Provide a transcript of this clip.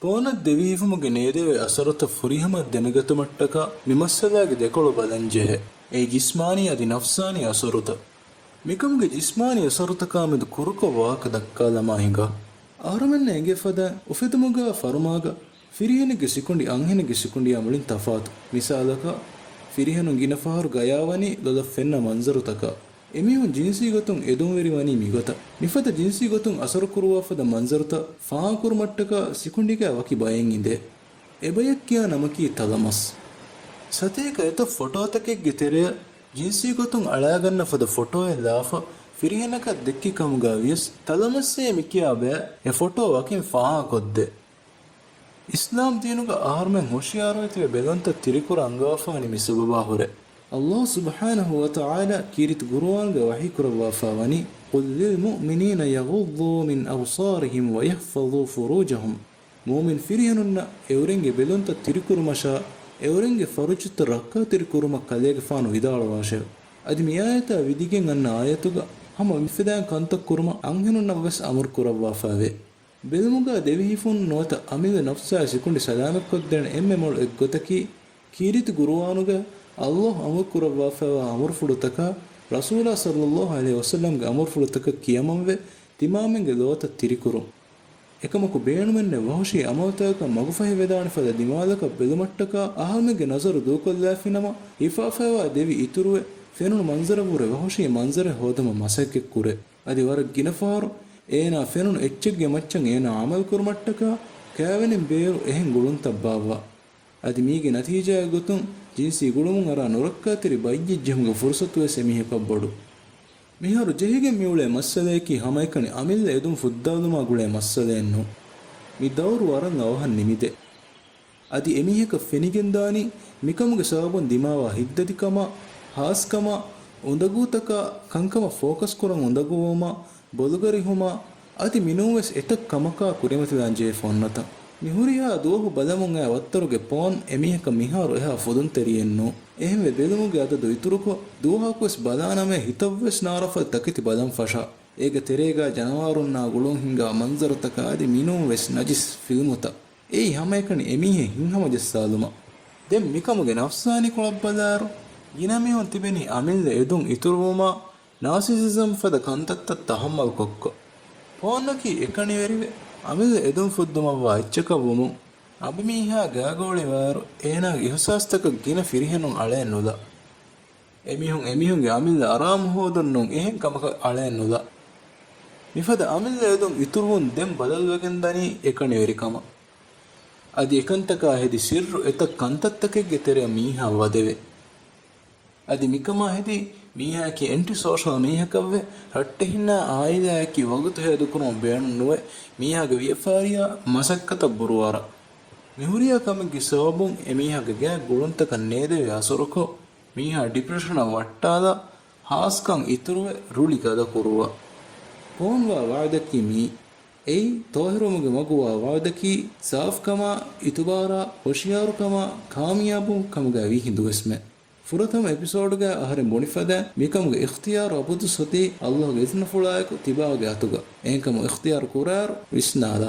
ಪೋನ ದೆವೀಫುಮುಗೆ ನೇದೇವೆ ಅಸರತ ಫುರಿಹಮ ದೆನಗತುಮಟ್ಟಕ ಮಿಮಸ್ಸದಾಗೆ ದೆಕೊಳು ಬದಂಜೆಹೆ ಏ ಜಿಸ್ಮಾನಿ ಅದಿ ನಫ್ಸಾನಿ ಅಸರುತ ಮಿಕಮ್ಗೆ ಜಿಸ್ಮಾನಿ ಅಸರುತಕಾಮೆದು ಕುರುಕ ವಾಕ ದಕ್ಕಾಲಮಾ ಹಿಂಗ ಆರಮನ್ನ ಎಂಗೆ ಫದ ಉಫೆದುಮುಗ ಫರುಮಾಗ ಫಿರಿಹನಿಗೆ ಸಿಕುಂಡಿ ಅಂಹೆನಿಗೆ ಸಿಕುಂಡಿ ಅಮಳಿನ್ ತಫಾತು ಮಿಸಾಲಕ ಫಿರಿಹನು ಗಿನಫಾರು ಗಯಾವನಿ ಲೊದ ಫೆನ್ನ ಮಂಜರುತಕ ಎಮಿಹುನ್ ಜಿನ್ಸಿ ಗೊತ್ತುಂ ಎದುಂವೆರಿವನಿ ಮಿಗೊತ ಮಿಫತ ಜಿನ್ಸಿ ಗೊತ್ತುಂ ಅಸರು ಕುರುವಾಫದ ಮಂಜರುತ ಫಾಕುರು ಮಟ್ಟಕ ಸಿಕುಂಡಿಗೆ ಅವಕಿ ಬಯಂ ಇಂದೆ ಎಬಯಕ್ಕಿಯ ನಮಕಿ ತಲಮಸ್ ಸತೇಕ ಎತ ಫೋಟೋತಕೆಗ್ಗೆ ತೆರೆಯ ಜಿನ್ಸಿ ಗೊತ್ತುಂ ಅಳಾಗನ್ನ ಫದ ಫೋಟೋಯ ಲಾಫ ಫಿರಿಹನಕ ದೆಕ್ಕಿ ಕಮುಗಾವಿಯಸ್ ತಲಮಸ್ಸೇ ಮಿಕಿಯಾಬೆ ಎ ಫೋಟೋ ವಕಿನ್ ಫಾ ಕೊದ್ದೆ ಇಸ್ಲಾಂ ದೀನುಗ ಆರ್ಮೆನ್ ಹುಷಿಯಾರೋಯ್ತಿವೆ ಬೆಲಂತ ತಿರಿಕುರ ಅಂಗಾಫಾನಿ ಮಿಸುಬಬಾ ಹೊರೆ ಅಲ್ಲಾಹ್ ಸುಬ್ಹಾನಹು ವ ತಆಲಾ ಕೀರಿತ್ ಗುರುವಾನ್ಗ ವಹಿ ಕುರವಾಫಾವನಿ قل للمؤمنين يغضوا من أبصارهم ويحفظوا فروجهم مومن ಫಿರಿಹನುನ್ನ ಎವರೆಂಗೆ ಬೆಲಂತ ತಿರಿಕುರು ಮಶಾ ಎವರೆಂಗೆ ಫರುಚಿತ ರಕ್ಕ ತಿರಿಕುರುಮ ಕಲೆಗೆ ಫಾನು ವಿದಾಳವಾಶೆ ಅದಿ ಮಿಯಾಯತ ವಿದಿಗೆನ್ ಅನ್ನ ಆಯತುಗ ಹಮ ಮಿಫಿದಾನ್ ಕಂತ ಕುರುಮ ಅಂಹೆನುನ್ನ ವೆಸ್ ಅಮರ್ ಕುರವಾಫಾವೆ ಬೆಲ್ಮುಗ ದೆವಿಹಿಫುನ್ ನೋತ ಅಮಿದ ನಫ್ಸಾ ಸಿಕುಂಡಿ ಸಲಾಮತ್ ಕೊದ್ದೆಣ ಎಮ್ಮೆ ಮೊಳು ಎಗ್ಗೊತಕಿ ಕೀರಿತ್ ಗುರುವಾನುಗ ಅಲ್ಲಾಹ್ ಅಮರ್ ಕುರವಾಫಾವ ಅಮರ್ ಫುಡುತಕ ರಸೂಲ ಸಲ್ಲಲ್ಲಾಹು ಅಲೈಹಿ ವಸಲ್ಲಂಗೆ ಅಮರ್ ಫುಡುತಕ ಕಿಯಮಂವೆ ತಿಮಾಮೆಂಗೆ ಲೋತ ತಿರಿಕುರು එකමකු බේණුමෙන්නේ වහෂී අමවතක මගුෆහි වේදාන ෆද දිමාලක බෙලමට්ටක අහල්මගේ නසරු දූකොල්ලාෆිනම ඉෆාෆවා දෙවි ඉතුරුවේ ෆෙනුණු මන්සර පුර වහෂී මන්සර හොදම මසෙක්ෙක් කුරේ අදි වර ගිනෆාරු ඒනා ෆෙනුණු එච්චෙක්ගේ මච්චන් ඒනා අමල් කුරුමට්ටක කෑවෙනින් බේරු එහෙන් ගුළුන් තබ්බාවා අදි මීගේ නතිජා ගොතුන් ජීසි ගුළුමුන් අර නුරක්කාතිරි බයිජ්ජෙම්ගේ ෆුර්සතුවේ සෙමිහක බොඩු මිහරු ජෙහිගෙ මියුලේ මස්සලේකි හමයිකනි අමිල්ල එදුම් ෆුද්දාදුමා ගුලේ මස්සලෙන්නු මි දවරු වරන් අවහන් නිමිදෙ අදි එමිහෙක ෆෙනිගෙන්දානි මිකමුගේ සවබන් දිමාවා හිද්දදිකම හාස්කම උඳගූතක කංකම ෆෝකස් කරන් උඳගුවම බොලුගරිහුම අදි මිනුවෙස් එතක් කමකා කුරෙමතිලාන් ජේ ෆොන්නත මිහුරියා දෝහු බලමුන් ඈ වත්තරුගේ පොන් එමිහෙක මිහරු එහා ෆොදුන් තෙරියෙන්නු එහෙම බෙලමුගේ අද දුයිතුරුකෝ දෝහකුස් බලානමේ හිතවස් නාරෆල් තකිති බලම් ෆෂා ඒග තෙරේගා ජනවාරුන්නා ගුළුන් හින්ගා මන්සරතක ආදි මිනුවෙස් නජිස් ෆිල්මුත ඒ හැම එකනි එමිහෙ හින්හම ජස්සාලුම දෙම් මිකමුගේ නෆ්සානි කොලබ්බදාරු ගිනමියොන් තිබෙනි අමිල්ල එදුන් ඉතුරුවම නාසිසිසම් ෆද කන්තත්ත තහම්මල් කොක්ක පොන්නකි එකනි වෙරිවේ අමිල්ල එදුන් ෆුද්දුමවා ඉච්චක වුමු අබිමීහා ගාගෝලි වාරු ඒනා ඉහසස්තක ගින ෆිරිහෙනුන් අලෙන් නුද එමිහුන්ගේ අමිල්ල අරාම හෝදන්නුන් එහෙන් කමක අලෙන් නුද මිෆද අමිල්ල එදුන් ඉතුරුන් දෙම් බදල්වගෙන් දනි එකනි වෙරිකම අදි එකන්තකා හෙදි සිර්රු එත කන්තත්තකෙක්ගේ තෙරේ මීහා වදෙවේ අදි මිකමා හෙදි මීහාකි එන්ටි සෝෂල් මීහකව්වේ රට්ටෙහින්නා ආයිදායකි වගුතු හේදුකුණු බේණු නුවේ මීහාගේ වියෆාරියා මසක්කත බුරුවාර මිහුරියා කමගේ සෝබුන් එමීහාගේ ගෑ ගුළුන්තක නේදේ අසුරකෝ මීහා ડિප්‍රෙෂන වට්ටාදා හාස්කම් ඉතුරුවේ රුලිකද කුරුවා පොන්වා වාදකි මී ඒ තෝහිරුමුගේ මගුවා වාදකි සාෆ්කම ඉතුබාරා හොෂියාරුකම කාමියාබු කමගේ වී හිඳුස්මෙ ಫುರತಮ ಎಪಿಸೋಡ್ಗೆ ಅಹರೆ ಮೊಣಿಫದ ಮಿಕಮ್ಗೆ ಇಖ್ತಿಯಾರ್ ಅಬುದು ಸತಿ ಅಲ್ಲಾಹ್ಗೆ ಇಸ್ನ ಫುಳಾಯಕು ತಿಬಾಗೆ ಅತುಗ ಏಂಕಮ ಇಖ್ತಿಯಾರ್ ಕುರಾರ್ ವಿಸ್ನಾದ